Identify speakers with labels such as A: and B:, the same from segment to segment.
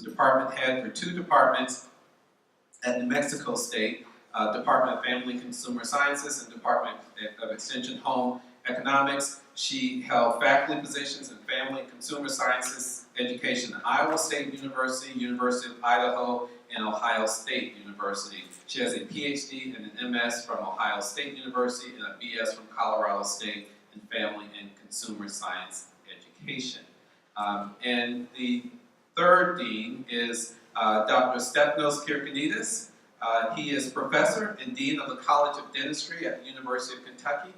A: department head for two departments at New Mexico State, Department of Family and Consumer Sciences and Department of Extension Home Economics. She held faculty positions in Family and Consumer Sciences education at Iowa State University, University of Idaho, and Ohio State University. She has a PhD and an MS from Ohio State University and a BS from Colorado State in Family and Consumer Science education. And the third dean is Dr. Stefanos Kirkinidis. He is professor and dean of the College of Dentistry at the University of Kentucky.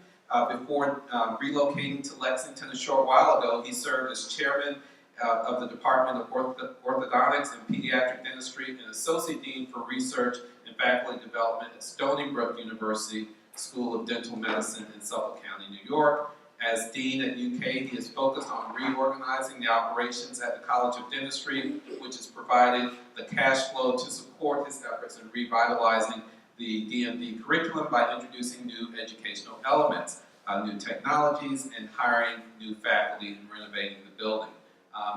A: Before relocating to Lexington a short while ago, he served as chairman of the Department of Orthodontics and Pediatric Dentistry and associate dean for research and faculty development at Stony Brook University School of Dental Medicine in Suffolk County, New York. As dean at UK, he is focused on reorganizing the operations at the College of Dentistry, which has provided the cash flow to support his efforts in revitalizing the DMD curriculum by introducing new educational elements, new technologies, and hiring new faculty and renovating the building.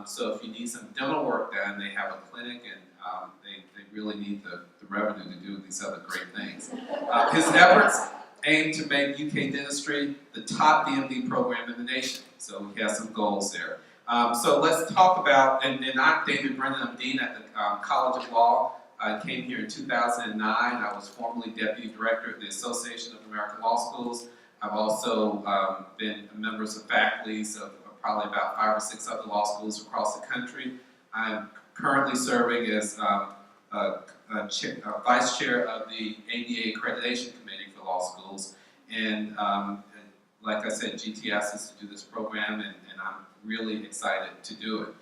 A: So if you need some dental work done, they have a clinic, and they really need the revenue to do these other great things. His efforts aim to make UK dentistry the top DMD program in the nation. So he has some goals there. So let's talk about, and I'm David Brennan, I'm dean at the College of Law. I came here in 2009. I was formerly deputy director at the Association of American Law Schools. I've also been members of faculties of probably about 5 or 6 other law schools across the country. I'm currently serving as vice chair of the ADA Accreditation Committee for Law Schools. And like I said, GT asked us to do this program, and I'm really excited to do it.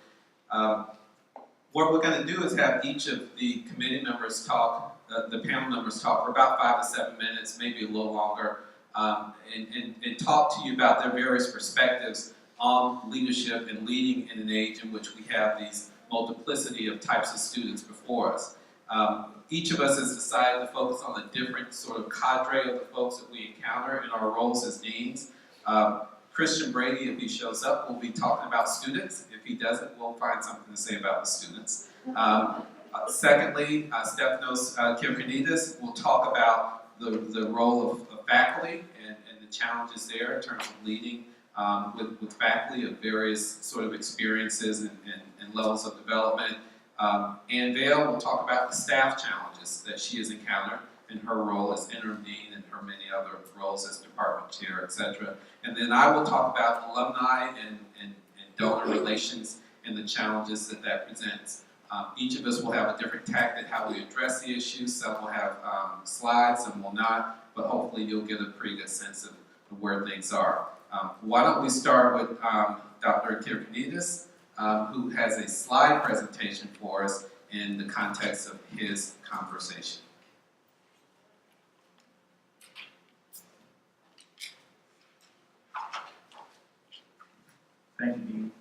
A: What we're going to do is have each of the committee members talk, the panel members talk for about 5 to 7 minutes, maybe a little longer, and talk to you about their various perspectives on leadership and leading in an age in which we have these multiplicity of types of students before us. Each of us has decided to focus on a different sort of cadre of the folks that we encounter in our roles as deans. Christian Brady, if he shows up, will be talking about students. If he doesn't, we'll find something to say about the students. Secondly, Stefanos Kirkinidis will talk about the role of faculty and the challenges there in terms of leading with faculty of various sort of experiences and levels of development. Ann Vale will talk about the staff challenges that she has encountered in her role as interim dean and her many other roles as department chair, etc. And then I will talk about alumni and donor relations and the challenges that presents. Each of us will have a different tact at how we address the issues. Some will have slides, some will not, but hopefully you'll get a pretty good sense of where things are. Why don't we start with Dr. Kirkinidis, who has a slide presentation for us in the context of his conversation.
B: Thank you, Dean.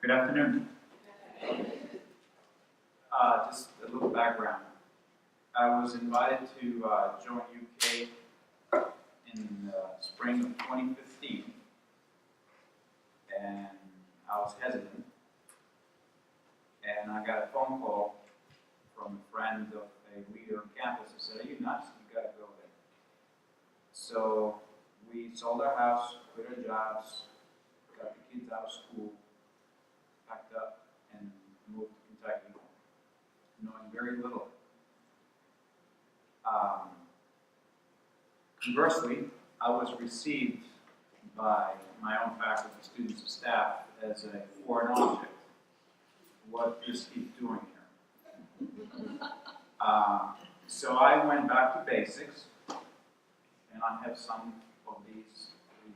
B: Good afternoon. Just a little background. I was invited to join UK in the spring of 2015, and I was hesitant. And I got a phone call from a friend of a leader on campus who said, "Are you nuts? You got to go there." So we sold our house, quit our jobs, got the kids out of school, packed up, and moved to Kentucky, knowing very little. Conversely, I was received by my own faculty, students, and staff as a foreign object. What is he doing here? So I went back to basics, and I have some of these for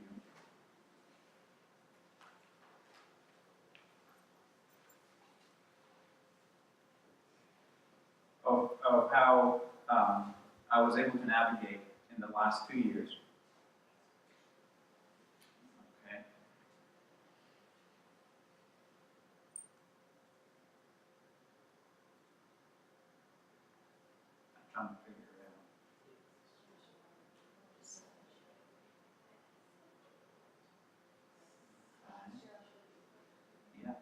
B: you. Of how I was able to navigate in the last 2 years. Okay. I'm trying to figure it out. Yeah.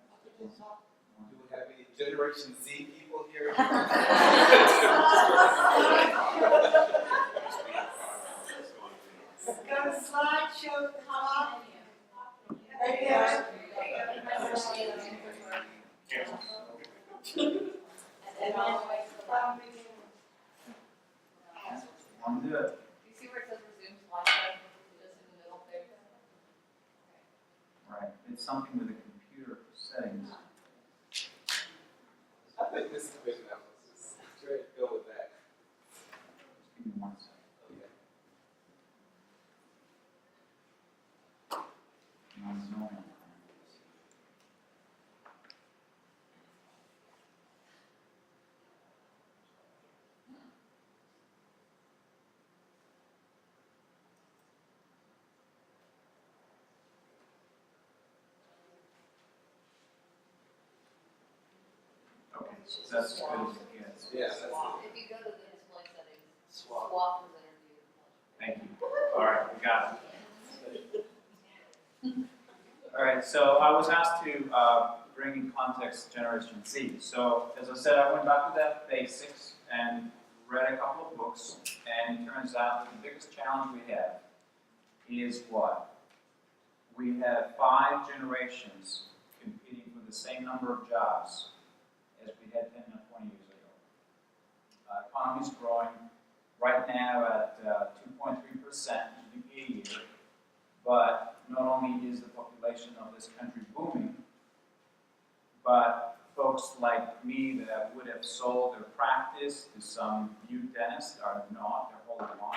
A: Do we have any
C: Generation Z people here?
D: Go to slideshow top. Right there. And then
B: I'm good.
E: You see where it says resume slideshow, just in the middle there?
B: Right, it's something with the computer settings.
C: I think this is big enough. Let's just try to go with that.
B: Just give me 1 second.
C: Okay.
B: I'm zooming. Okay, so that's as good as it gets.
C: Yeah, that's it.
E: If you go to the display settings,
C: Swap.
E: swap was interviewed.
B: Thank you. All right, we got it. All right, so I was asked to bring in context Generation Z. So as I said, I went back to that basics and read a couple of books, and it turns out that the biggest challenge we have is what? We have 5 generations competing for the same number of jobs as we had 10 or 20 years ago. Economy is growing right now at 2.3% GDP a year, but not only is the population of this country booming, but folks like me that would have sold their practice to some new dentist are not, they're holding on.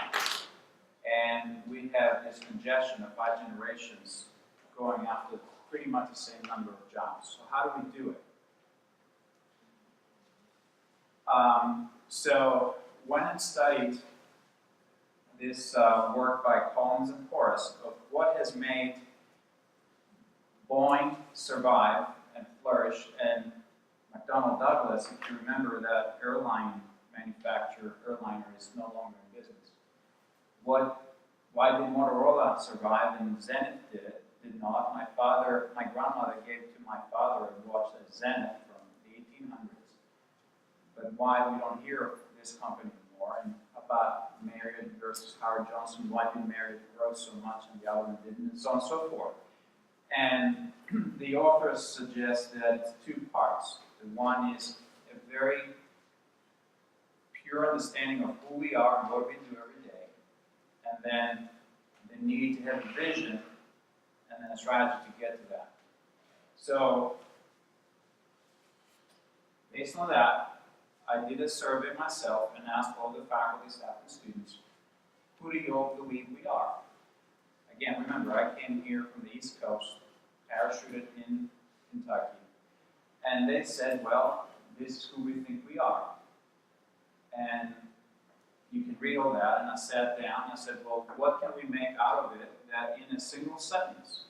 B: And we have this congestion of 5 generations going after pretty much the same number of jobs. So how do we do it? So went and studied this work by Collins and Porras of what has made Boeing survive and flourish, and McDonnell Douglas, if you remember that airline manufacturer, airliner is no longer in business. Why did Motorola survive and Zenith did not? My grandmother gave to my father a watch that's Zenith from the 1800s. But why we don't hear of this company anymore, and about Marriott versus Howard Johnson, why did Marriott grow so much and the other one didn't, and so on and so forth. And the authors suggest that it's 2 parts. The one is a very pure understanding of who we are and what we do every day, and then the need to have a vision and then a strategy to get to that. So, based on that, I did a survey myself and asked all the faculty, staff, and students, who do you all believe we are? Again, remember, I came here from the East Coast, parachuted in Kentucky, and they said, well, this is who we think we are. And you can read all that, and I sat down and I said, well, what can we make out of it that in a single sentence,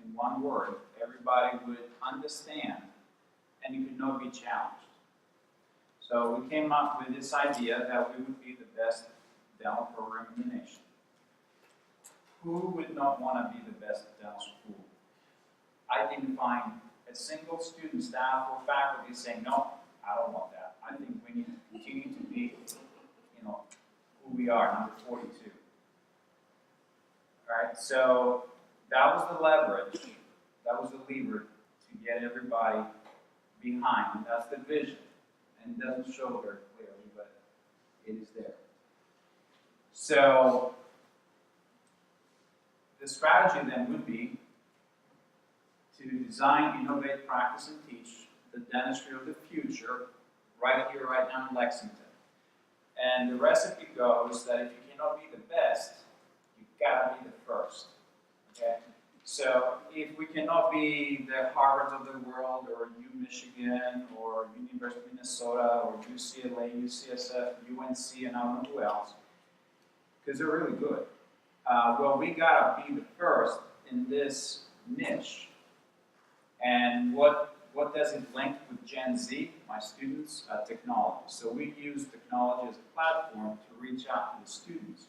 B: in one word, everybody would understand and you could not be challenged. So we came up with this idea that we would be the best dental program in the nation. Who would not want to be the best dental school? I didn't find a single student, staff, or faculty saying, no, I don't want that. I think we need to continue to be, who we are, number 42. All right, so that was the leverage, that was the lever to get everybody behind, and that's the vision. And it doesn't show very clearly, but it is there. So the strategy then would be to design, innovate, practice, and teach the dentistry of the future right here, right now in Lexington. And the recipe goes that if you cannot be the best, you've got to be the first. Okay? So if we cannot be the Harvards of the world, or U-Michigan, or University of Minnesota, or UCLA, UCSF, UNC, and I don't know who else, because they're really good. Well, we got to be the first in this niche. And what does it link with Gen Z, my students? Technology. So we use technology as a platform to reach out to the students.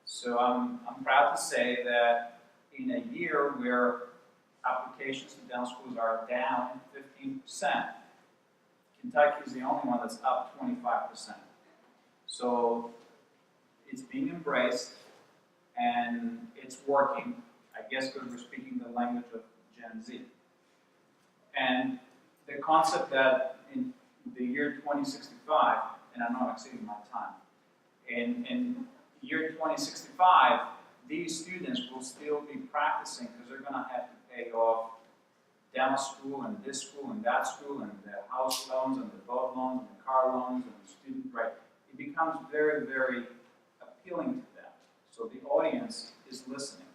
B: So I'm proud to say that in a year where applications to dental schools are down 15%, Kentucky is the only one that's up 25%. So it's being embraced and it's working, I guess because we're speaking the language of Gen Z. And the concept that in the year 2065, and I know I'm exceeding my time, in year 2065, these students will still be practicing because they're going to have to pay off dental school and this school and that school and the house loans and the boat loans and the car loans and the student right. It becomes very, very appealing to them. So the audience is listening.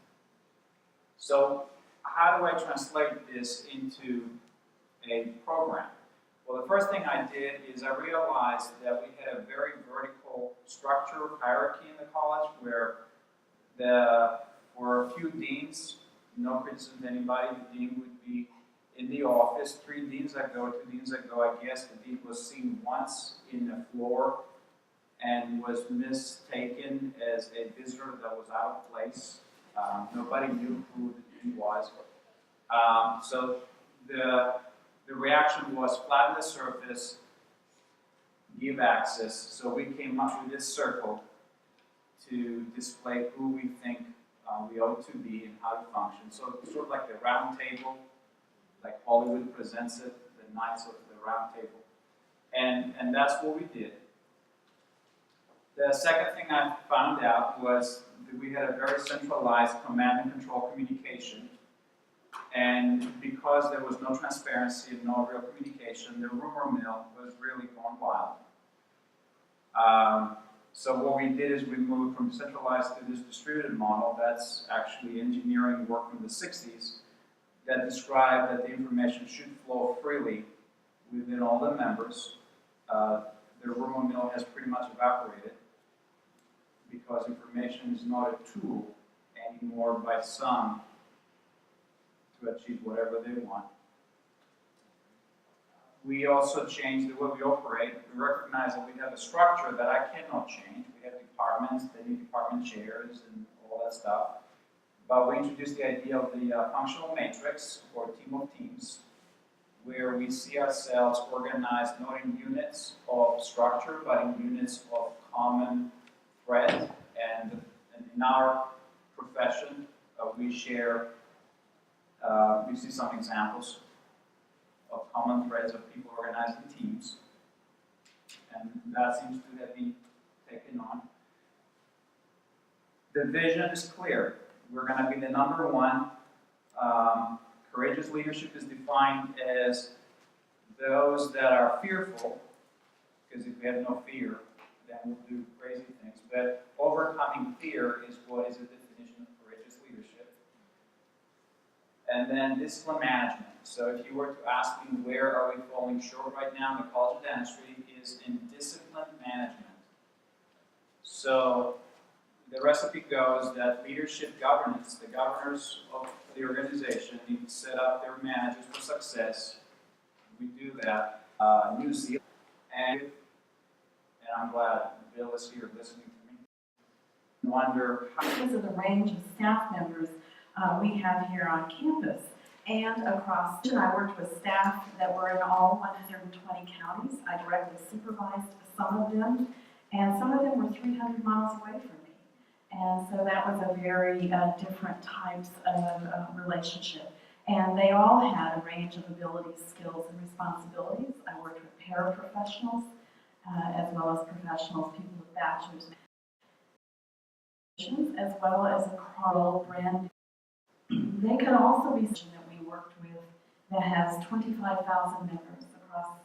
B: So how do I translate this into a program? Well, the first thing I did is I realized that we had a very vertical structure, hierarchy in the college where there were a few deans, no criticism to anybody, the dean would be in the office, 3 deans that go, 2 deans that go. I guess the dean was seen once in the floor and was mistaken as a visitor that was out of place. Nobody knew who the dean was. So the reaction was flatten the surface, give access. So we came up with this circle to display who we think we ought to be and how to function. So it's sort of like the round table, like Hollywood presents it, the Knights of the Round Table. And that's what we did. The second thing I found out was that we had a very centralized command and control communication. And because there was no transparency and no real communication, the rumor mill was really going wild. So what we did is we moved from centralized to this distributed model. That's actually engineering work from the 60s that described that the information should flow freely within all the members. The rumor mill has pretty much evaporated because information is not a tool anymore by some to achieve whatever they want. We also changed the way we operate. We recognize that we have a structure that I cannot change. We have departments, they need department chairs and all that stuff. But we introduced the idea of the functional matrix, or team of teams, where we see ourselves organized not in units of structure, but in units of common thread. And in our profession, we share, we see some examples of common threads of people organized in teams. And that seems to have been taken on. The vision is clear. We're going to be the number one. Courageous leadership is defined as those that are fearful, because if we have no fear, then we'll do crazy things. But overcoming fear is what is the definition of courageous leadership. And then discipline management. So if you were to ask me where are we falling short right now in the College of Dentistry, is in discipline management. So the recipe goes that leadership governance, the governors of the organization need to set up their managers for success. We do that. New Zealand, and I'm glad Bill is here listening to me. Wonder how
F: because of the range of staff members we have here on campus and across. I worked with staff that were in all 120 counties. I directly supervised some of them, and some of them were 300 miles away from me. And so that was a very different types of relationship. And they all had a range of abilities, skills, and responsibilities. I worked with paraprofessionals as well as professionals, people with bachelor's, as well as a crawl brand. They could also be that we worked with that has 25,000 members across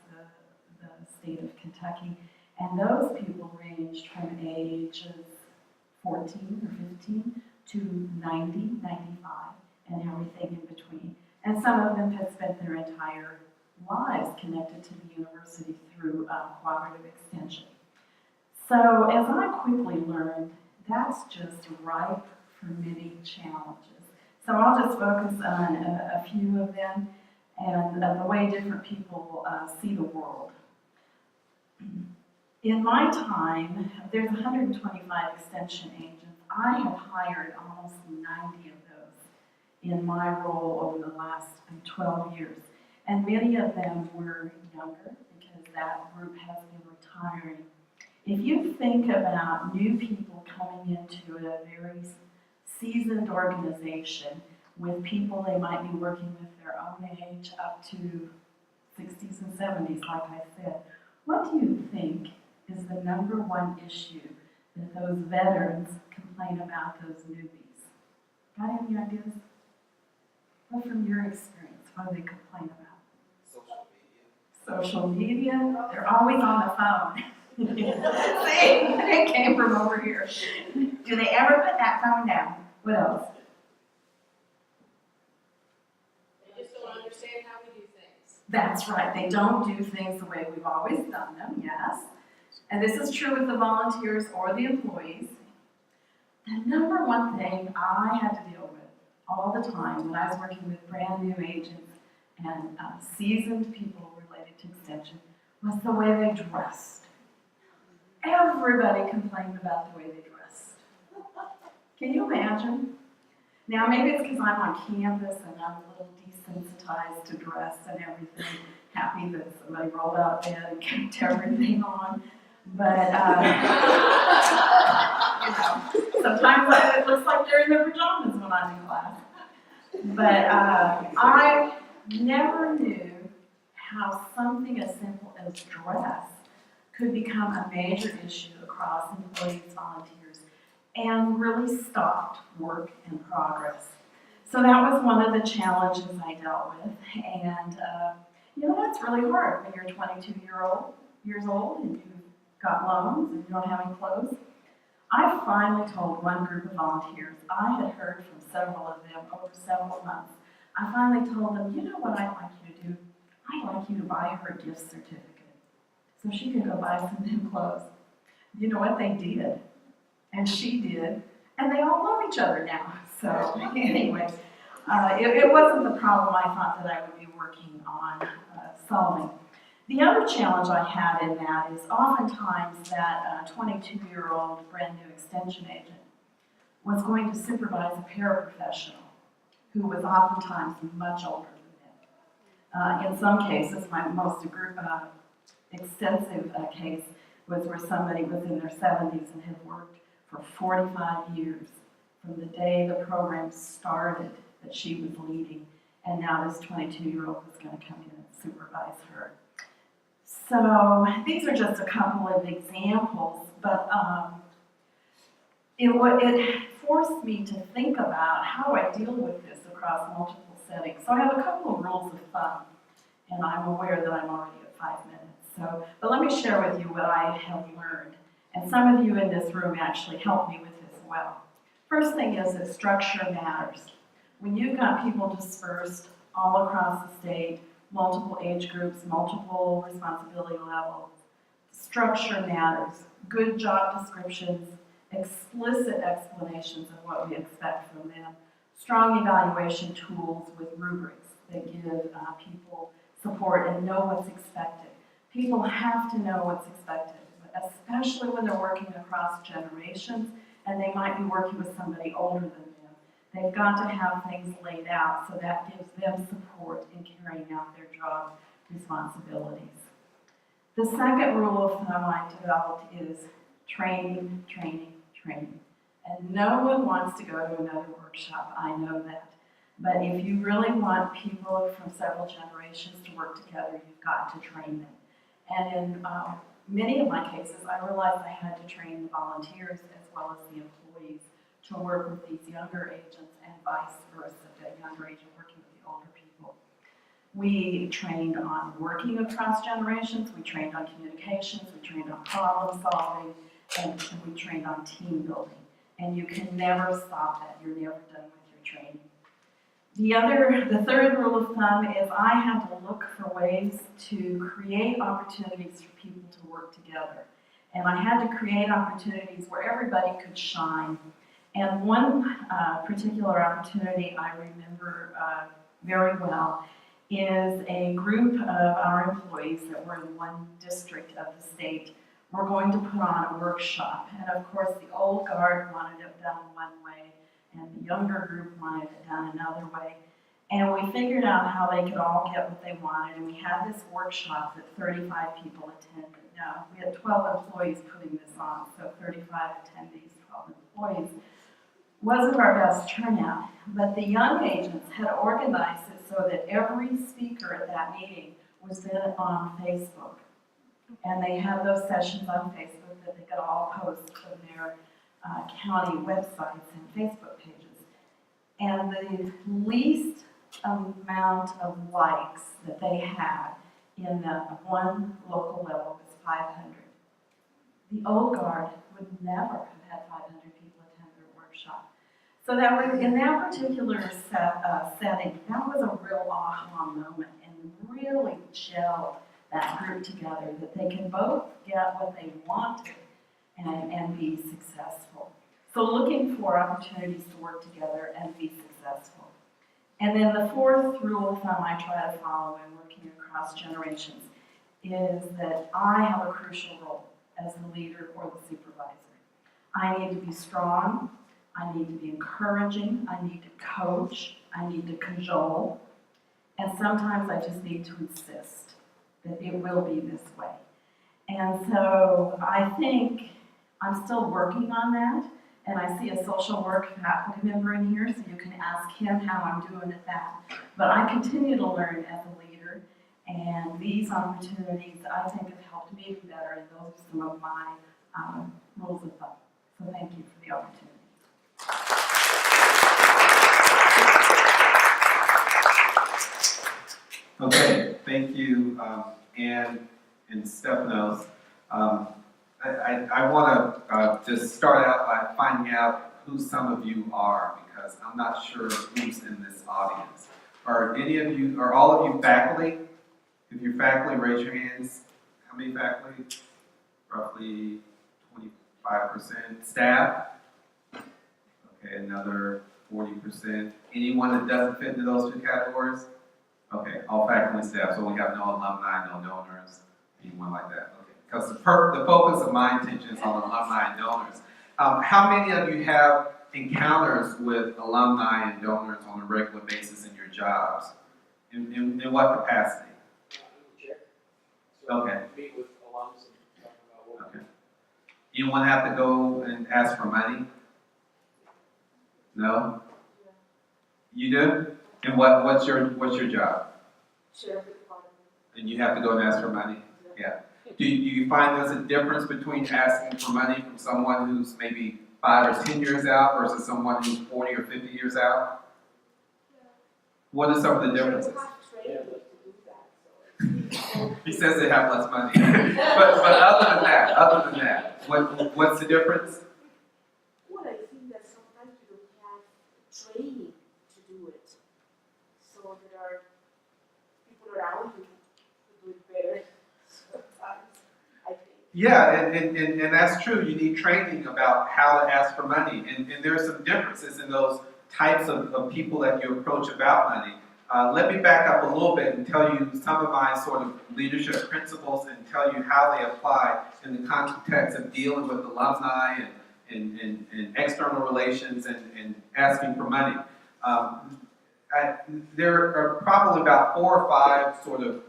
F: the state of Kentucky. And those people ranged from ages 14 or 15 to 90, 95, and everything in between. And some of them had spent their entire lives connected to the university through cooperative extension. So as I quickly learned, that's just ripe for many challenges. So I'll just focus on a few of them and the way different people see the world. In my time, there's 125 extension agents. I have hired almost 90 of those in my role over the last 12 years. And many of them were younger because that group has been retiring. If you think about new people coming into a very seasoned organization with people they might be working with their own age up to 60s and 70s, like I said, what do you think is the number one issue that those veterans complain about those newbies? Got any ideas? What from your experience, what do they complain about?
C: Social media.
F: Social media, they're always on the phone. See, it came from over here. Do they ever put that phone down? What else?
E: They just don't understand how we do things.
F: That's right, they don't do things the way we've always done them, yes. And this is true with the volunteers or the employees. The number one thing I had to deal with all the time when I was working with brand new agents and seasoned people related to Extension was the way they dressed. Everybody complained about the way they dressed. Can you imagine? Now, maybe it's because I'm on campus and I'm a little desensitized to dress and everything, happy that somebody rolled out of bed and kept everything on. But, you know, sometimes it looks like they're in their pajamas when I'm in class. But I never knew how something as simple as dress could become a major issue across employees, volunteers, and really stopped work in progress. So that was one of the challenges I dealt with. And, you know, that's really hard when you're 22 years old and you've got loans and you don't have any clothes. I finally told one group of volunteers, I had heard from several of them over several months. I finally told them, you know what I'd like you to do? I'd like you to buy her a gift certificate so she can go buy some new clothes. You know what they did? And she did. And they all love each other now. So anyway, it wasn't the problem I thought that I would be working on solving. The other challenge I had in that is oftentimes that 22-year-old brand new extension agent was going to supervise a paraprofessional who was oftentimes much older than them. In some cases, my most extensive case was where somebody was in their 70s and had worked for 45 years from the day the program started that she was leading, and now this 22-year-old was going to come in and supervise her. So these are just a couple of examples, but it forced me to think about how do I deal with this across multiple settings. So I have a couple of rules of thumb, and I'm aware that I'm already at 5 minutes. But let me share with you what I have learned, and some of you in this room actually helped me with this well. First thing is that structure matters. When you've got people dispersed all across the state, multiple age groups, multiple responsibility levels, structure matters. Good job descriptions, explicit explanations of what we expect from them, strong evaluation tools with rubrics that give people support and know what's expected. People have to know what's expected, especially when they're working across generations and they might be working with somebody older than them. They've got to have things laid out so that gives them support in carrying out their job responsibilities. The second rule of thumb I developed is training, training, training. And no one wants to go to another workshop, I know that. But if you really want people from several generations to work together, you've got to train them. And in many of my cases, I realized I had to train the volunteers as well as the employees to work with these younger agents and vice versa, the younger agent working with the older people. We trained on working across generations, we trained on communications, we trained on problem solving, and we trained on team building. And you can never stop that, you're never done with your training. The third rule of thumb is I had to look for ways to create opportunities for people to work together. And I had to create opportunities where everybody could shine. And one particular opportunity I remember very well is a group of our employees that were in one district of the state were going to put on a workshop. And of course, the old guard wanted it done one way, and the younger group wanted it done another way. And we figured out how they could all get what they wanted, and we had this workshop that 35 people attended. Now, we had 12 employees putting this on, so 35 attendees, 12 employees. Wasn't our best turnout, but the young agents had organized it so that every speaker at that meeting was then on Facebook. And they had those sessions on Facebook that they could all post from their county websites and Facebook pages. And the least amount of likes that they had in the one local level was 500. The old guard would never have had 500 people attend their workshop. So that was, in that particular setting, that was a real aha moment and really gelled that group together, that they can both get what they wanted and be successful. So looking for opportunities to work together and be successful. And then the fourth rule of thumb I try to follow in working across generations is that I have a crucial role as the leader or the supervisor. I need to be strong, I need to be encouraging, I need to coach, I need to cajole, and sometimes I just need to insist that it will be this way. And so I think I'm still working on that. And I see a social work faculty member in here, so you can ask him how I'm doing at that. But I continue to learn as a leader, and these opportunities, I think, have helped me be better, and those are some of my rules of thumb. So thank you for the opportunity.
A: Okay, thank you, Ann and Stephanos. I want to just start out by finding out who some of you are, because I'm not sure who's in this audience. Are any of you, are all of you faculty? If you're faculty, raise your hands. How many faculty? Roughly 25%. Staff? Okay, another 40%. Anyone that doesn't fit into those two categories? Okay, all faculty and staff, so we have no alumni, no donors, anyone like that. Okay, because the focus of my intention is on alumni and donors. How many of you have encounters with alumni and donors on a regular basis in your jobs? In what capacity? Okay.
C: Meet with alums and talk about what.
A: Okay. Anyone have to go and ask for money? No? You do? And what's your job?
D: Sheriff Department.
A: And you have to go and ask for money? Yeah. Do you find there's a difference between asking for money from someone who's maybe 5 or 10 years out versus someone who's 40 or 50 years out? What are some of the differences? He says they have less money. but other than that, what's the difference?
G: Well, I think that sometimes you don't have training to do it. So there are people around you who do it better sometimes, I think.
A: Yeah, and that's true. You need training about how to ask for money. And there are some differences in those types of people that you approach about money. Let me back up a little bit and tell you some of my sort of leadership principles and tell you how they apply in the context of dealing with alumni and external relations and asking for money. There are probably about 4 or 5 sort of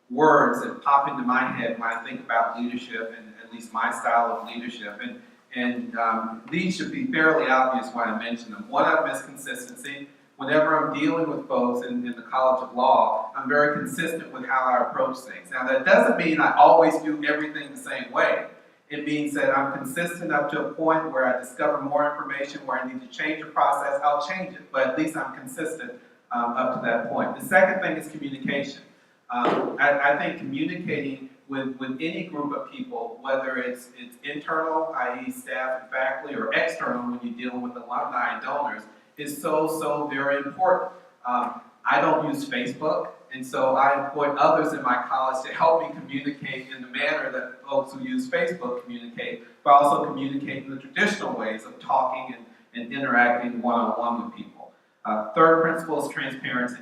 A: words that pop into my head when I think about leadership and at least my style of leadership. And these should be fairly obvious when I mention them. One of them is consistency. Whenever I'm dealing with folks in the College of Law, I'm very consistent with how I approach things. Now, that doesn't mean I always do everything the same way. It means that I'm consistent up to a point where I discover more information, where I need to change a process, I'll change it. But at least I'm consistent up to that point. The second thing is communication. I think communicating with any group of people, whether it's internal, i.e. staff and faculty, or external when you're dealing with alumni and donors, is so very important. I don't use Facebook, and so I employ others in my college to help me communicate in the manner that folks who use Facebook communicate, but also communicate in the traditional ways of talking and interacting one-on-one with people. Third principle is transparency.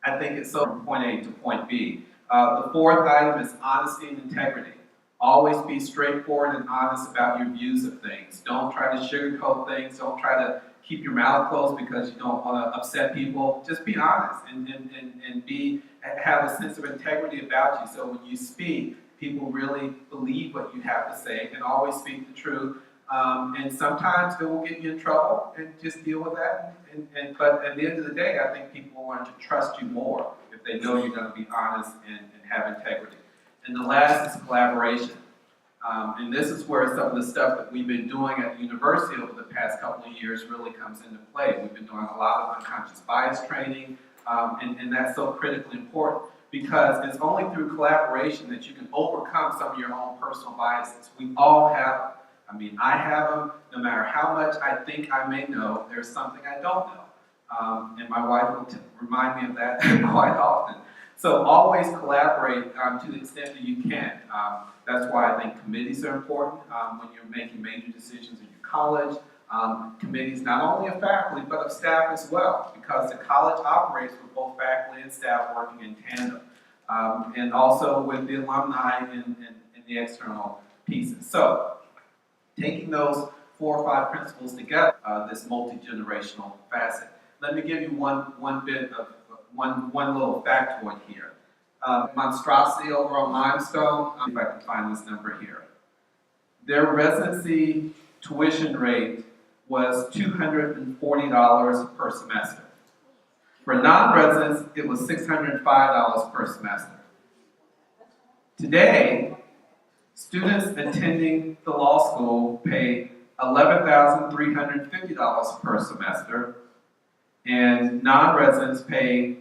A: I think it's so from point A to point B. The fourth item is honesty and integrity. Always be straightforward and honest about your views of things. Don't try to sugarcoat things. Don't try to keep your mouth closed because you don't want to upset people. Just be honest and have a sense of integrity about you. So when you speak, people really believe what you have to say and always speak the truth. And sometimes it will get you in trouble, and just deal with that. But at the end of the day, I think people will learn to trust you more if they know you're going to be honest and have integrity. And the last is collaboration. And this is where some of the stuff that we've been doing at the university over the past couple of years really comes into play. We've been doing a lot of unconscious bias training, and that's so critically important because it's only through collaboration that you can overcome some of your own personal biases. We all have them. I mean, I have them. No matter how much I think I may know, there's something I don't know. And my wife will remind me of that quite often. So always collaborate to the extent that you can. That's why I think committees are important when you're making major decisions in your college. Committees not only of faculty, but of staff as well, because the college operates with both faculty and staff working in tandem. And also with the alumni and the external pieces. So taking those 4 or 5 principles together, this multi-generational facet. Let me give you one little factoid here. Monstrosity over on Limestone, if I can find this number here. Their residency tuition rate was $240 per semester. For non-residents, it was $605 per semester. Today, students attending the law school pay $11,350 per semester, and non-residents pay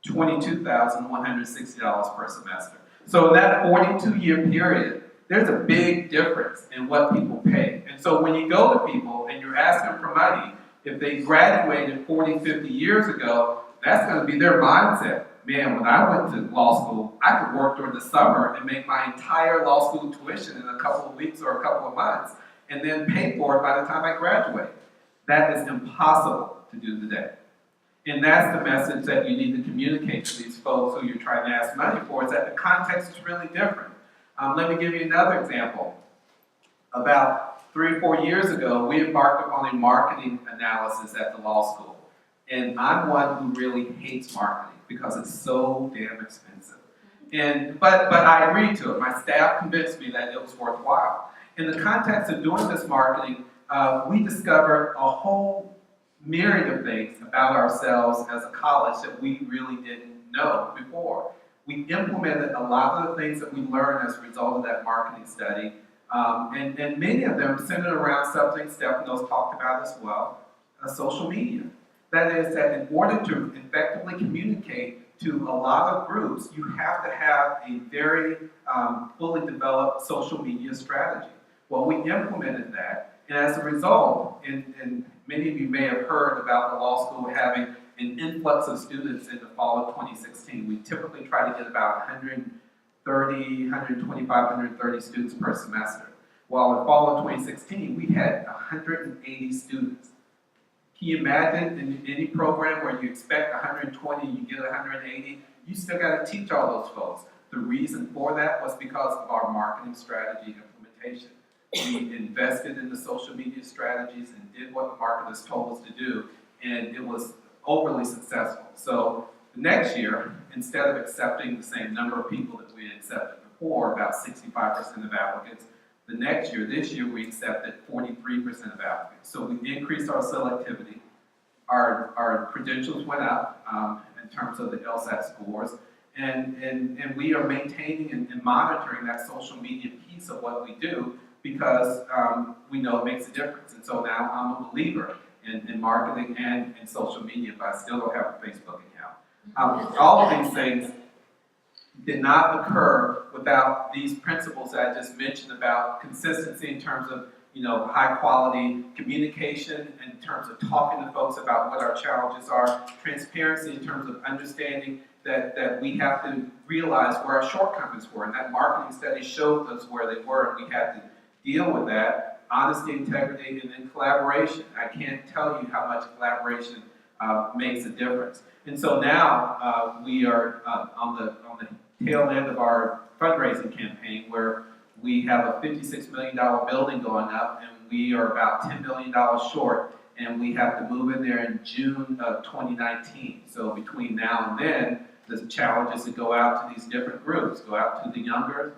A: $22,160 per semester. So in that 42-year period, there's a big difference in what people pay. And so when you go to people and you're asking for money, if they graduated 40, 50 years ago, that's going to be their mindset. Man, when I went to law school, I could work during the summer and make my entire law school tuition in a couple of weeks or a couple of months, and then pay for it by the time I graduate. That is impossible to do today. And that's the message that you need to communicate to these folks who you're trying to ask money for, is that the context is really different. Let me give you another example. About 3 or 4 years ago, we embarked upon a marketing analysis at the law school. And I'm one who really hates marketing because it's so damn expensive. But I agreed to it. My staff convinced me that it was worthwhile. In the context of doing this marketing, we discovered a whole myriad of things about ourselves as a college that we really didn't know before. We implemented a lot of the things that we learned as a result of that marketing study, and many of them centered around something Stephanos talked about as well, social media. That is that in order to effectively communicate to a lot of groups, you have to have a very fully developed social media strategy. Well, we implemented that, and as a result, and many of you may have heard about the law school having an influx of students in the fall of 2016. We typically try to get about 130 students per semester. While in fall of 2016, we had 180 students. Can you imagine in any program where you expect 120, you get 180, you still got to teach all those folks. The reason for that was because of our marketing strategy implementation. We invested in the social media strategies and did what the marketers told us to do, and it was overly successful. So the next year, instead of accepting the same number of people that we had accepted before, about 65% of applicants, this year we accepted 43% of applicants. So we increased our selectivity. Our credentials went up in terms of the LSAT scores, and we are maintaining and monitoring that social media piece of what we do because we know it makes a difference. And so now I'm a believer in marketing and in social media, but I still don't have a Facebook account. All of these things did not occur without these principles that I just mentioned about consistency in terms of high quality communication, in terms of talking to folks about what our challenges are, transparency in terms of understanding that we have to realize where our shortcomings were, and that marketing study showed us where they were, and we had to deal with that. Honesty, integrity, and then collaboration. I can't tell you how much collaboration makes a difference. And so now we are on the tail end of our fundraising campaign, where we have a $56 million building going up, and we are about $10 million short. and we have to move in there in June of 2019. So between now and then, the challenge is to go out to these different groups, go out to the younger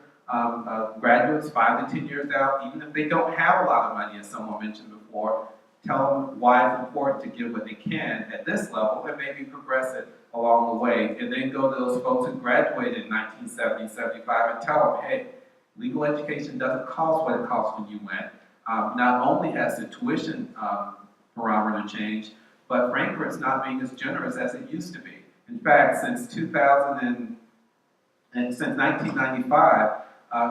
A: graduates, 5 to 10 years out, even if they don't have a lot of money, as someone mentioned before, tell them why it's important to give what they can at this level and maybe progress it along the way. And then go to those folks who graduated in 1970, 75 and tell them, hey, legal education doesn't cost what it cost when you went. Not only has the tuition parameter changed, but Frankfurt's not being as generous as it used to be. In fact, since 1995,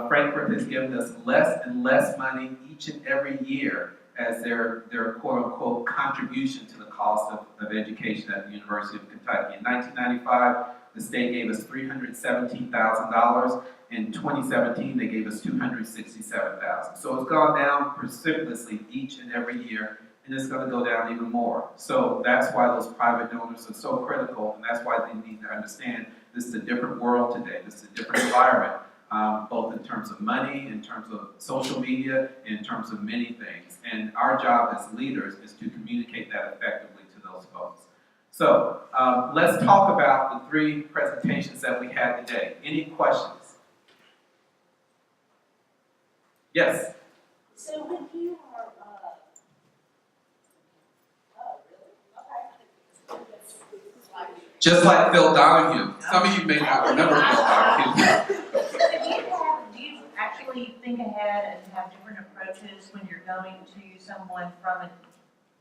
A: Frankfurt has given us less and less money each and every year as their quote-unquote contribution to the cost of education at the University of Kentucky. In 1995, the state gave us $317,000. In 2017, they gave us $267,000. So it's gone down precipitously each and every year, and it's going to go down even more. So that's why those private donors are so critical, and that's why they need to understand this is a different world today. This is a different environment, both in terms of money, in terms of social media, in terms of many things. And our job as leaders is to communicate that effectively to those folks. So let's talk about the 3 presentations that we had today. Any questions? Yes?
G: So when you are,
A: Just like Phil Donahue. Some of you may not remember Phil Donahue.
H: Do you actually think ahead and have different approaches when you're going to someone from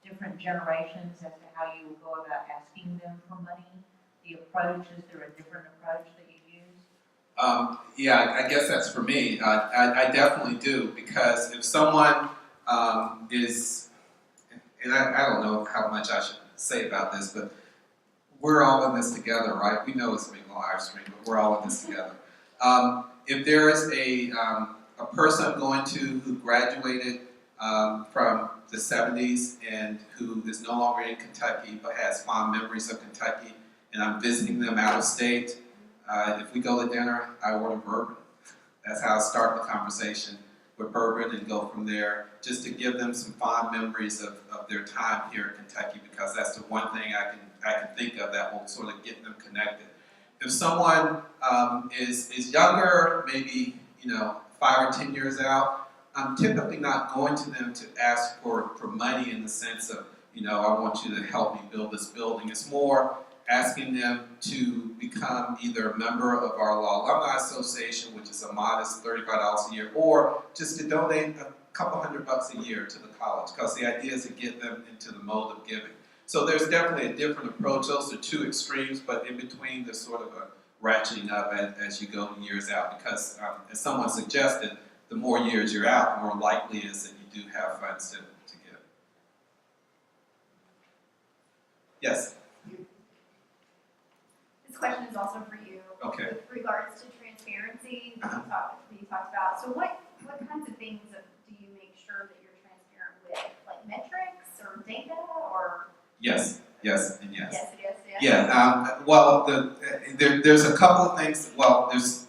H: different generations as to how you will go about asking them for money? The approach, is there a different approach that you use?
A: Yeah, I guess that's for me. I definitely do, because if someone is, and I don't know how much I should say about this, but we're all in this together, right? We know it's being live streamed, but we're all in this together. If there is a person I'm going to who graduated from the 70s and who is no longer in Kentucky but has fond memories of Kentucky, and I'm visiting them out of state, if we go to dinner, I order bourbon. That's how I start the conversation, with bourbon, and go from there, just to give them some fond memories of their time here in Kentucky, because that's the one thing I can think of that will sort of get them connected. If someone is younger, maybe 5 or 10 years out, I'm typically not going to them to ask for money in the sense of, I want you to help me build this building. It's more asking them to become either a member of our Law Alumni Association, which is a modest $35 a year, or just to donate a couple $100 a year to the college, because the idea is to get them into the mode of giving. So there's definitely a different approach. Those are 2 extremes, but in between there's sort of a ratcheting up as you go years out, because as someone suggested, the more years you're out, the more likely it is that you do have funds to give. Yes?
I: This question is also for you.
A: Okay.
I: With regards to transparency that
A: Uh-huh.
I: you talked about. So what kinds of things do you make sure that you're transparent with? Like metrics or data or?
A: Yes, yes, and yes.
I: Yes, it is, yes.
A: Yeah, well, there's a couple of things, well, there's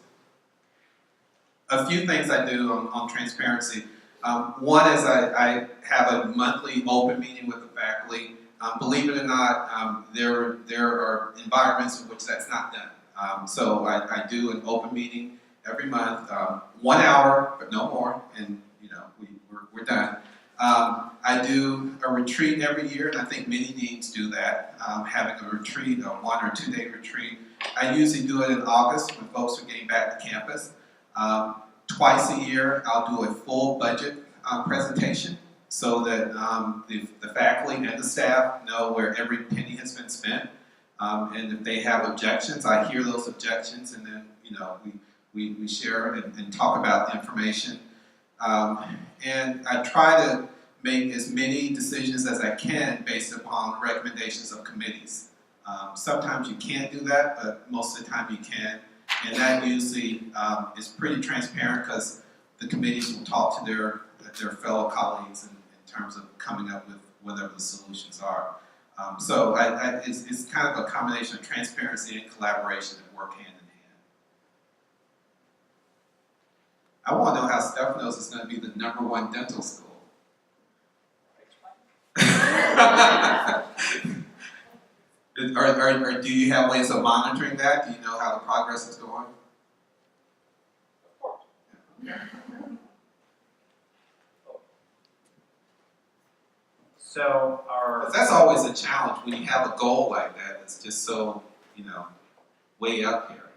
A: a few things I do on transparency. One is I have a monthly open meeting with the faculty. Believe it or not, there are environments in which that's not done. So I do an open meeting every month, 1 hour, but no more, and we're done. I do a retreat every year, and I think many deans do that, having a retreat, a 1 or 2 day retreat. I usually do it in August when folks are getting back to campus. Twice a year, I'll do a full budget presentation so that the faculty and the staff know where every penny has been spent. And if they have objections, I hear those objections, and then we share and talk about the information. And I try to make as many decisions as I can based upon recommendations of committees. Sometimes you can't do that, but most of the time you can. And that usually is pretty transparent, because the committees will talk to their fellow colleagues in terms of coming up with whatever the solutions are. So it's kind of a combination of transparency and collaboration that work hand in hand. I want to know how Stephanos is going to be the #1 dental school. Or do you have ways of monitoring that? Do you know how the progress is going?
C: Of course.
B: So our,
A: 'Cause that's always a challenge when you have a goal like that. It's just so, way up here.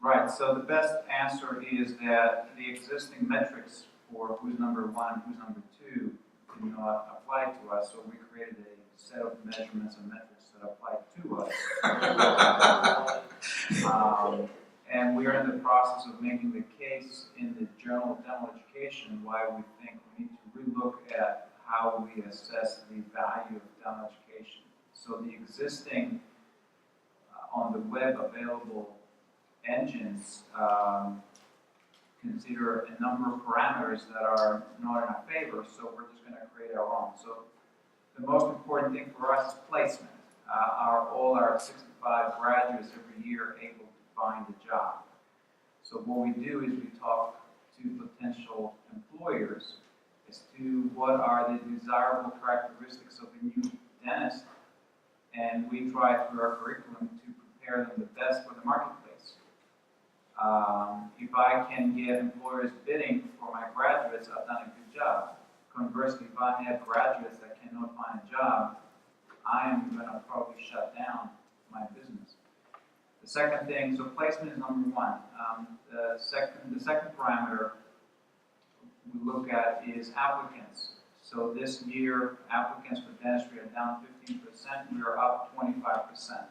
B: right, so the best answer is that the existing metrics for who's number one and who's number two do not apply to us, so we created a set of measurements and metrics that apply to us. And we are in the process of making the case in the Journal of Dental Education why we think we need to relook at how we assess the value of dental education. So the existing on the web available engines consider a number of parameters that are not in our favor, so we're just going to create our own. So the most important thing for us is placement. All our 65 graduates every year are able to find a job. So what we do is we talk to potential employers as to what are the desirable characteristics of a new dentist, and we try through our curriculum to prepare them the best for the marketplace. If I can get employers bidding for my graduates, I've done a good job. Conversely, if I have graduates that cannot find a job, I am going to probably shut down my business. The second thing, so placement is number one. The second parameter we look at is applicants. So this year, applicants for dentistry are down 15%, we are up 25%.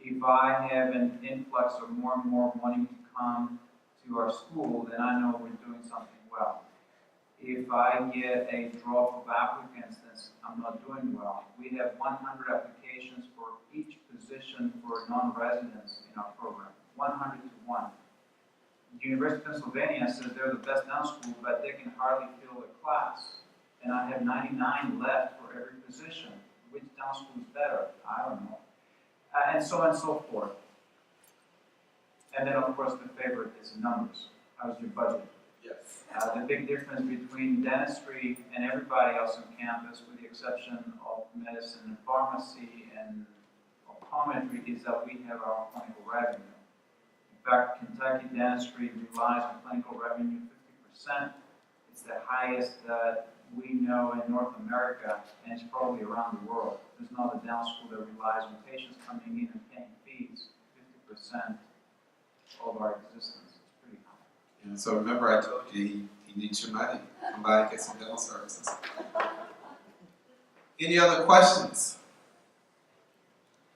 B: If I have an influx of more and more wanting to come to our school, then I know we're doing something well. If I get a drop of applicants, then I'm not doing well. We have 100 applications for each position for non-residents in our program, 100 to 1. The University of Pennsylvania says they're the best dental school, but they can hardly fill a class. And I have 99 left for every position. Which dental school is better? I don't know. And so on and so forth. And then, of course, the favorite is numbers. How's your budget?
C: Yes.
B: The big difference between dentistry and everybody else on campus, with the exception of medicine and pharmacy and optometry, is that we have our own clinical revenue. In fact, Kentucky dentistry relies on clinical revenue 50%. It's the highest that we know in North America, and it's probably around the world. There's not a dental school that relies on patients coming in and paying fees 50% of our existence. It's pretty high.
A: And so remember I told you he needs your money. Come by and get some dental services. Any other questions?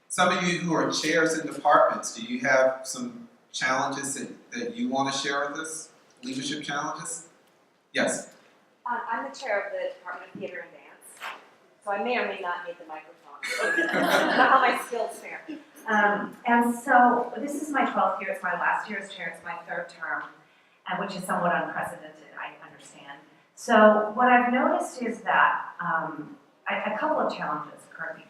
A: Some of you who are chairs in departments, do you have some challenges that you want to share with us? Leadership challenges? Yes.
D: I'm the chair of the Department of Theater and Dance, so I may or may not need the microphone. I don't know how my skills fare.
J: And so this is my 12th year, it's my last year as chair, it's my third term, which is somewhat unprecedented, I understand. So what I've noticed is that a couple of challenges occur to me.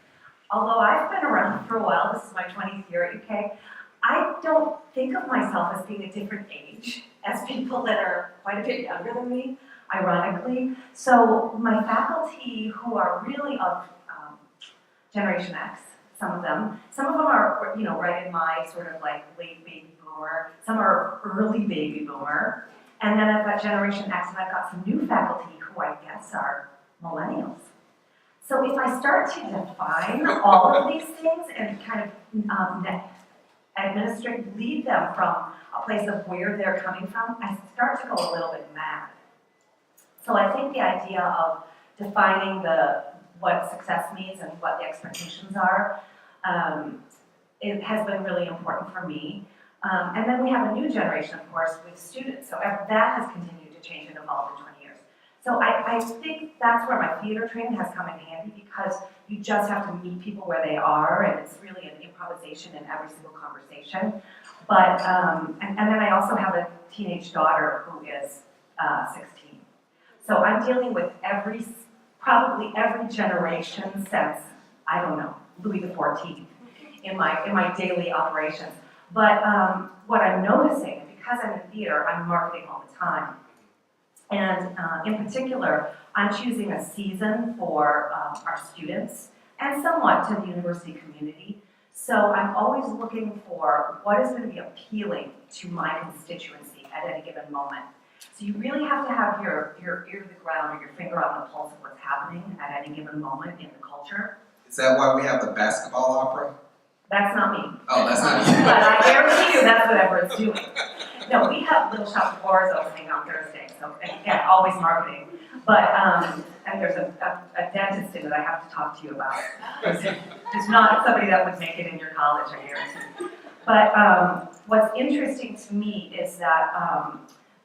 J: Although I've been around for a while, this is my 20th year at UK, I don't think of myself as being a different age as people that are quite a bit younger than me, ironically. So my faculty who are really of Generation X, some of them are, right in my sort of like late baby boomer, some are early baby boomer, and then I've got Generation X and I've got some new faculty who I guess are millennials. So if I start to define all of these things and kind of lead them from a place of where they're coming from, I start to go a little bit mad. So I think the idea of defining what success means and what the expectations are, it has been really important for me. And then we have a new generation, of course, with students. So that has continued to change and evolve in 20 years. So I think that's where my theater training has come in handy, because you just have to meet people where they are, and it's really an improvisation in every single conversation. But, and then I also have a teenage daughter who is 16. So I'm dealing with probably every generation since, I don't know, Louis XIV in my daily operations. But what I'm noticing, because I'm in theater, I'm marketing all the time. And in particular, I'm choosing a season for our students and somewhat to the university community. So I'm always looking for what is going to be appealing to my constituency at any given moment. So you really have to have your ear to the ground or your finger on the pulse of what's happening at any given moment in the culture.
A: Is that why we have the basketball opera?
J: That's not me.
A: Oh, that's not
J: But
A: you.
J: I guarantee you that's what Everett's doing. No, we have Little Shop of Horrors opening on Thursday, so again, always marketing. But, and there's a dentist in it I have to talk to you about. It's not somebody that would make it in your college, I guarantee. But what's interesting to me is that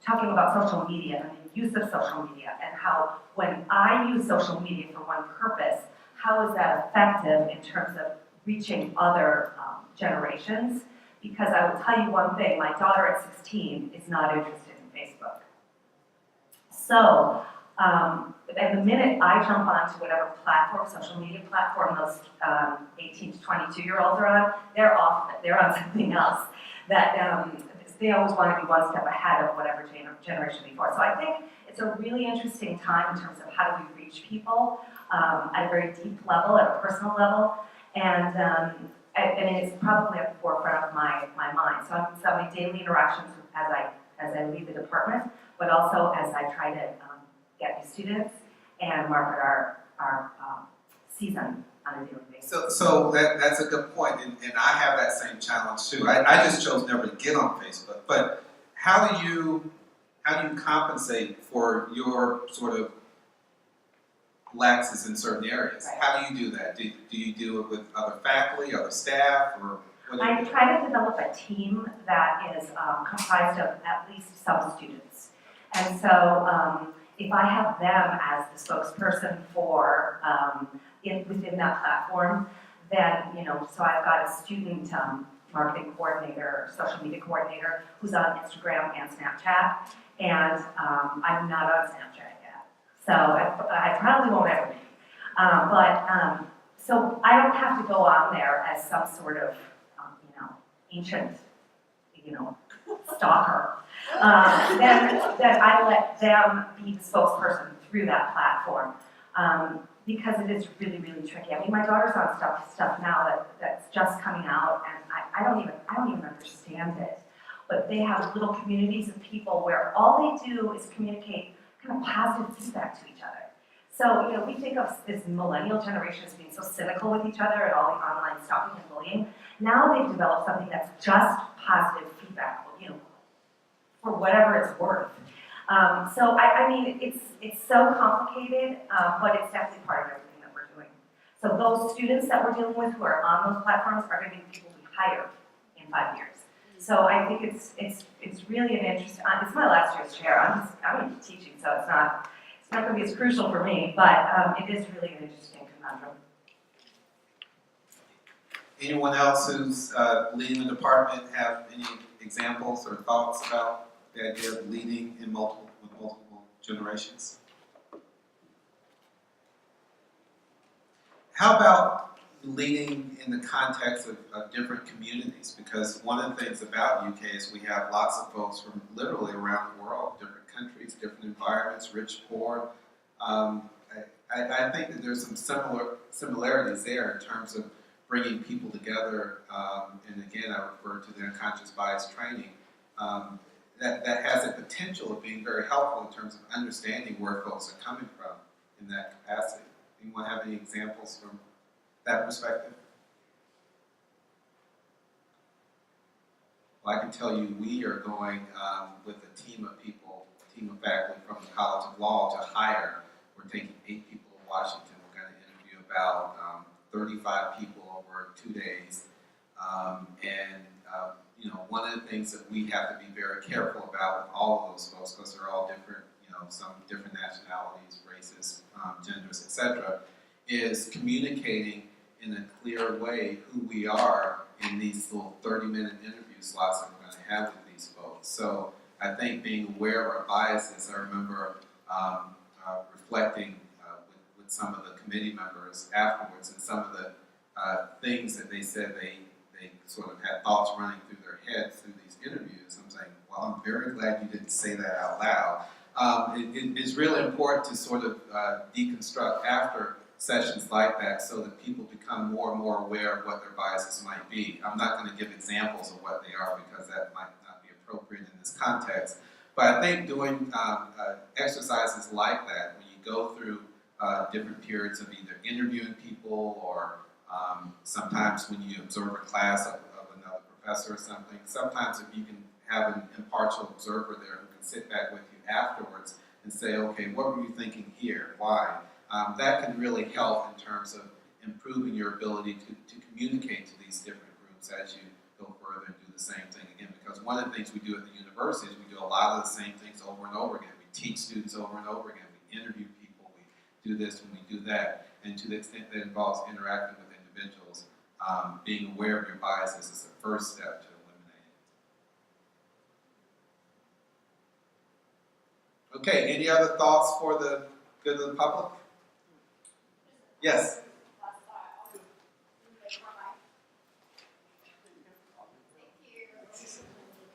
J: talking about social media and the use of social media and how when I use social media for one purpose, how is that effective in terms of reaching other generations? Because I will tell you one thing, my daughter at 16 is not interested in Facebook. So, and the minute I jump onto whatever platform, social media platform those 18 to 22-year-olds are on, they're off, they're on something else. That they always want to be one step ahead of whatever generation before. So I think it's a really interesting time in terms of how do we reach people at a very deep level, at a personal level. And it's probably at the forefront of my mind. So I'm having daily interactions as I lead the department, but also as I try to get new students and market our season on a daily basis.
A: So that's a good point, and I have that same challenge too. I just chose never to get on Facebook. But how do you compensate for your sort of laxes in certain areas?
J: Right.
A: How do you do that? Do you do it with other faculty, other staff, or what do you
J: I
A: do?
J: try to develop a team that is comprised of at least some students. And so if I have them as the spokesperson for within that platform, then, so I've got a student marketing coordinator, social media coordinator, who's on Instagram and Snapchat, and I'm not on Snapchat yet. So I probably won't ever be. So I don't have to go on there as some sort of, ancient, stalker. Then I let them be the spokesperson through that platform. Because it is really, really tricky. I mean, my daughter's on stuff now that's just coming out, and I don't even understand it. But they have little communities of people where all they do is communicate kind of positive feedback to each other. So, we think of this millennial generation as being so cynical with each other and all the online stalking and bullying. Now they've developed something that's just positive feedback, for whatever it's worth. So I mean, it's so complicated, but it's definitely part of everything that we're doing. So those students that we're dealing with who are on those platforms are going to be people we hire in 5 years. So I think it's really an interesting. It's my last year's chair. I'm going to be teaching, so it's not going to be as crucial for me, but it is really an interesting conundrum.
A: Anyone else who's leading the department have any examples or thoughts about the idea of leading with multiple generations? How about leading in the context of different communities? Because one of the things about UK is we have lots of folks from literally around the world, different countries, different environments, rich, poor. I think that there's some similarities there in terms of bringing people together, and again, I refer to the unconscious bias training. That has a potential of being very helpful in terms of understanding where folks are coming from in that capacity. Anyone have any examples from that perspective? Well, I can tell you we are going with a team of people, a team of faculty from the College of Law to hire. We're taking 8 people in Washington. We're going to interview about 35 people over 2 days. One of the things that we have to be very careful about with all of those folks, because they're all different, some different nationalities, races, genders, etc., is communicating in a clear way who we are in these little 30-minute interview slots that we're going to have with these folks. So I think being aware of our biases, I remember reflecting with some of the committee members afterwards, and some of the things that they said they sort of had thoughts running through their heads through these interviews. I'm saying, well, I'm very glad you didn't say that out loud, it's really important to sort of deconstruct after sessions like that so that people become more and more aware of what their biases might be. I'm not going to give examples of what they are because that might not be appropriate in this context. But I think doing exercises like that, when you go through different periods of either interviewing people or sometimes when you observe a class of another professor or something, sometimes if you can have an impartial observer there who can sit back with you afterwards and say, okay, what were you thinking here? Why? That can really help in terms of improving your ability to communicate to these different groups as you go further and do the same thing again. Because one of the things we do at the university is we do a lot of the same things over and over again. We teach students over and over again. We interview people. We do this and we do that. And to the extent that involves interacting with individuals, being aware of your biases is the first step to eliminate it. Okay, any other thoughts for the good of the public? Yes.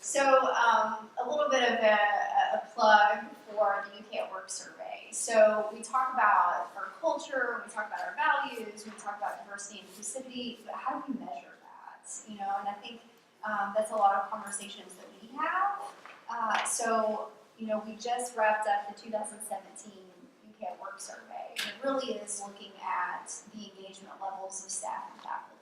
I: So, a little bit of a plug for the UK at Work survey. So, we talk about our culture, we talk about our values, we talk about diversity and inclusivity, but how do we measure that? You know, and I think that's a lot of conversations that we have. So, you know, we just wrapped up the 2017 UK at Work survey. And it really is looking at the engagement levels of staff and faculty.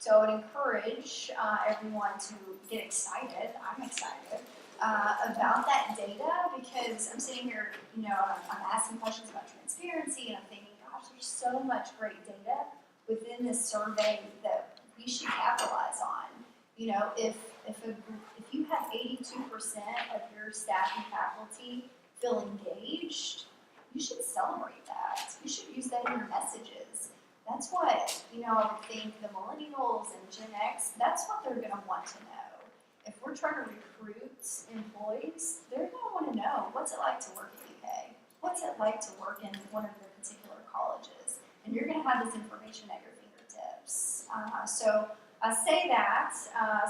I: So I would encourage everyone to get excited, I'm excited, about that data because I'm sitting here, you know, I'm asking questions about transparency and I'm thinking, gosh, there's so much great data within this survey that we should capitalize on. You know, if you have 82% of your staff and faculty feel engaged, you should celebrate that. You should use that in your messages. That's what, you know, I would think the millennials and Gen X, that's what they're going to want to know. If we're trying to recruit employees, they're going to want to know, what's it like to work at UK? What's it like to work in one of their particular colleges? And you're going to have this information at your fingertips. So I say that,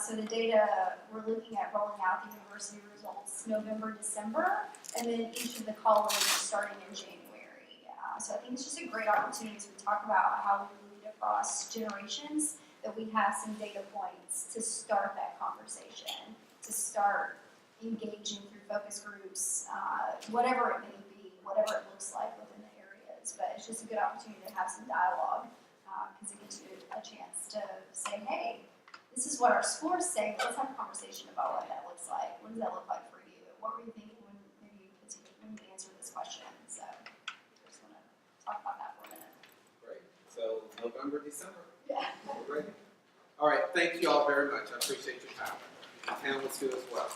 I: so the data, we're looking at rolling out the university results November, December, and then each of the colleges starting in January. So I think it's just a great opportunity as we talk about how we lead across generations, that we have some data points to start that conversation, to start engaging through focus groups, whatever it may be, whatever it looks like within the areas. But it's just a good opportunity to have some dialogue because it gives you a chance to say, hey, this is what our scores say, but let's have a conversation about what that looks like. What does that look like for you? What were you thinking when maybe when you answered this question? So talk about that for a minute.
A: Great. So November, December.
I: Yeah.
A: We're ready. All right. Thank you all very much. I appreciate your time. The panelists do as well.